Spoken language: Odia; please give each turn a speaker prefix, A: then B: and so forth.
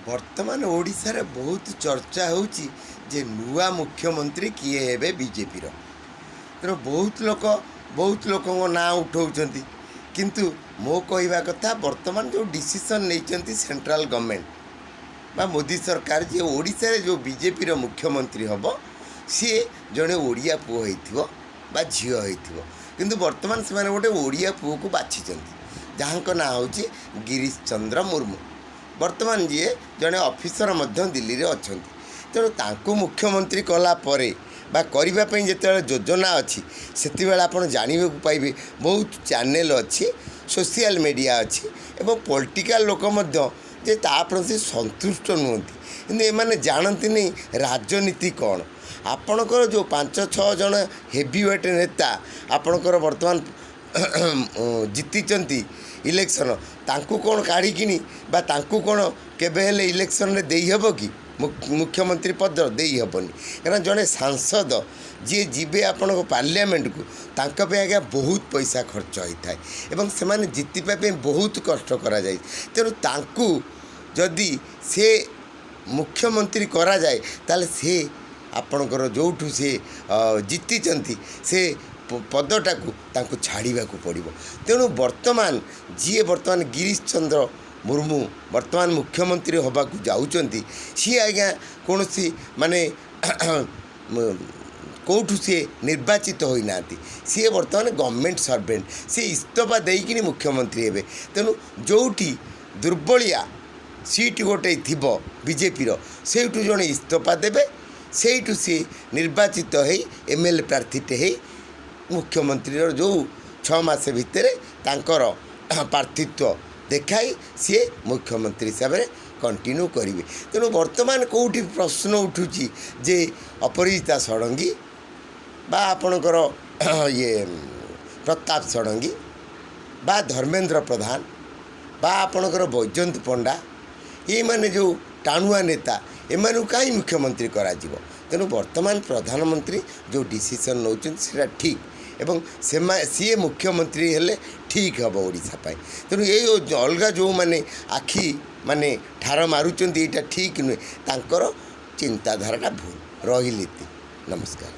A: ବର୍ତ୍ତମାନ ଓଡ଼ିଶାରେ ବହୁତ ଚର୍ଚ୍ଚା ହେଉଛି ଯେ ନୂଆ ମୁଖ୍ୟମନ୍ତ୍ରୀ କିଏ ହେବେ ବିଜେପିର। ତେଣୁ ବହୁତ ଲୋକଙ୍କ ନାଁ ଉଠାଉଛନ୍ତି, କିନ୍ତୁ ମୋ କହିବା କଥା ବର୍ତ୍ତମାନ ଯେଉଁ ଡିସିସନ୍ ନେଇଛନ୍ତି ସେଣ୍ଟ୍ରାଲ ଗଭର୍ଣ୍ଣମେଣ୍ଟ ବା ମୋଦି ସରକାର, ଯେ ଓଡ଼ିଶାରେ ଯେଉଁ ବିଜେପିର ମୁଖ୍ୟମନ୍ତ୍ରୀ ହେବ ସିଏ ଜଣେ ଓଡ଼ିଆ ପୁଅ ହେଇଥିବ ବା ଝିଅ ହେଇଥିବ। କିନ୍ତୁ ବର୍ତ୍ତମାନ ସେମାନେ ଗୋଟେ ଓଡ଼ିଆ ପୁଅକୁ ବାଛିଛନ୍ତି, ଯାହାଙ୍କ ନାଁ ହେଉଛି ଗିରୀଶ ଚନ୍ଦ୍ର ମୁର୍ମୁ। ବର୍ତ୍ତମାନ ଯିଏ ଜଣେ ଅଫିସର ମଧ୍ୟ ଦିଲ୍ଲୀରେ ଅଛନ୍ତି। ତେଣୁ ତାଙ୍କୁ ମୁଖ୍ୟମନ୍ତ୍ରୀ କଲା ପରେ ବା କରିବା ପାଇଁ ଯେତେବେଳେ ଯୋଜନା ଅଛି, ସେତେବେଳେ ଆପଣ ଜାଣିବାକୁ ପାଇବେ ବହୁତ ଚ୍ୟାନେଲ୍ ଅଛି, ସୋସିଆଲ ମିଡ଼ିଆ ଅଛି ଏବଂ ପଲିଟିକାଲ ଲୋକ ମଧ୍ୟ ଯେ ତା ପ୍ରତି ସନ୍ତୁଷ୍ଟ ନୁହନ୍ତି। କିନ୍ତୁ ଏମାନେ ଜାଣନ୍ତିନି ରାଜନୀତି କ'ଣ। ଆପଣଙ୍କର ଯେଉଁ 5-6 ଜଣ ହେଭିୱେଟ୍ ନେତା ଆପଣଙ୍କର ବର୍ତ୍ତମାନ ଜିତିଛନ୍ତି ଇଲେକ୍ସନ୍, ତାଙ୍କୁ କ'ଣ କାଢ଼ିକିନି ବା ତାଙ୍କୁ କ'ଣ କେବେ ହେଲେ ଇଲେକ୍ସନ୍ରେ ଦେଇହେବ କି? ମୁଖ୍ୟମନ୍ତ୍ରୀ ପଦ ଦେଇହେବନି। କାରଣ ଜଣେ ସାଂସଦ ଯିଏ ଯିବେ ଆପଣଙ୍କ ପାର୍ଲିଆମେଣ୍ଟକୁ, ତାଙ୍କ ପାଇଁ ଆଜ୍ଞା ବହୁତ ପଇସା ଖର୍ଚ୍ଚ ହୋଇଥାଏ ଏବଂ ସେମାନେ ଜିତିବା ପାଇଁ ବହୁତ କଷ୍ଟ କରାଯାଏ। ତେଣୁ ତାଙ୍କୁ ଯଦି ସେ ମୁଖ୍ୟମନ୍ତ୍ରୀ କରାଯାଏ, ତାହେଲେ ସେ ଆପଣଙ୍କର ଯେଉଁଠୁ ସେ ଜିତିଛନ୍ତି ସେ ପଦଟାକୁ ତାଙ୍କୁ ଛାଡ଼ିବାକୁ ପଡ଼ିବ। ତେଣୁ ବର୍ତ୍ତମାନ ଗିରୀଶ ଚନ୍ଦ୍ର ମୁର୍ମୁ ବର୍ତ୍ତମାନ ମୁଖ୍ୟମନ୍ତ୍ରୀ ହେବାକୁ ଯାଉଛନ୍ତି, ସିଏ ଆଜ୍ଞା କୌଣସି କେଉଁଠୁ ସିଏ ନିର୍ବାଚିତ ହୋଇନାହାନ୍ତି। ସିଏ ବର୍ତ୍ତମାନ ଗଭର୍ଣ୍ଣମେଣ୍ଟ ସର୍ଭେଣ୍ଟ, ସିଏ ଇସ୍ତଫା ଦେଇକିନି ମୁଖ୍ୟମନ୍ତ୍ରୀ ହେବେ। ତେଣୁ ଯେଉଁଠି ଦୁର୍ବଳିଆ ସିଟ୍ ଗୋଟେ ଥିବ ବିଜେପିର, ସେଇଠୁ ଜଣେ ଇସ୍ତଫା ଦେବେ, ସେଇଠୁ ସିଏ ନିର୍ବାଚିତ ହେଇ MLA ପ୍ରାର୍ଥୀଟେ ହେଇ ମୁଖ୍ୟମନ୍ତ୍ରୀର ଯେଉଁ 6 ମାସ ଭିତରେ ତାଙ୍କର ପ୍ରାର୍ଥୀତ୍ୱ ଦେଖାଇ ସିଏ ମୁଖ୍ୟମନ୍ତ୍ରୀ ହିସାବରେ କଣ୍ଟିନ୍ୟୁ କରିବେ। ତେଣୁ ବର୍ତ୍ତମାନ କେଉଁଠି ପ୍ରଶ୍ନ ଉଠୁଛି ଯେ ଅପରାଜିତା ଷଡ଼ଙ୍ଗୀ ବା ଆପଣଙ୍କର ପ୍ରତାପ ଷଡ଼ଙ୍ଗୀ ବା ଧର୍ମେନ୍ଦ୍ର ପ୍ରଧାନ ବା ଆପଣଙ୍କର ବୈଜୟନ୍ତ ପଣ୍ଡା, ଏଇମାନେ ଯେଉଁ ଟାଣୁଆ ନେତା, ଏମାନଙ୍କୁ କାହିଁ ମୁଖ୍ୟମନ୍ତ୍ରୀ କରାଯିବ? ତେଣୁ ବର୍ତ୍ତମାନ ପ୍ରଧାନମନ୍ତ୍ରୀ ଯେଉଁ ଡିସିସନ୍ ନେଉଛନ୍ତି ସେଇଟା ଠିକ୍ ଏବଂ ସିଏ ମୁଖ୍ୟମନ୍ତ୍ରୀ ହେଲେ ଠିକ୍ ହେବ ଓଡ଼ିଶା ପାଇଁ। ତେଣୁ ଏଇ ଅଲଗା ଯେଉଁମାନେ ଆଖି ଠାର ମାରୁଛନ୍ତି ଏଇଟା ଠିକ୍ ନୁହେଁ, ତାଙ୍କର ଚିନ୍ତାଧାରାଟା ଭୁଲ। ରହିଲି। ନମସ୍କାର।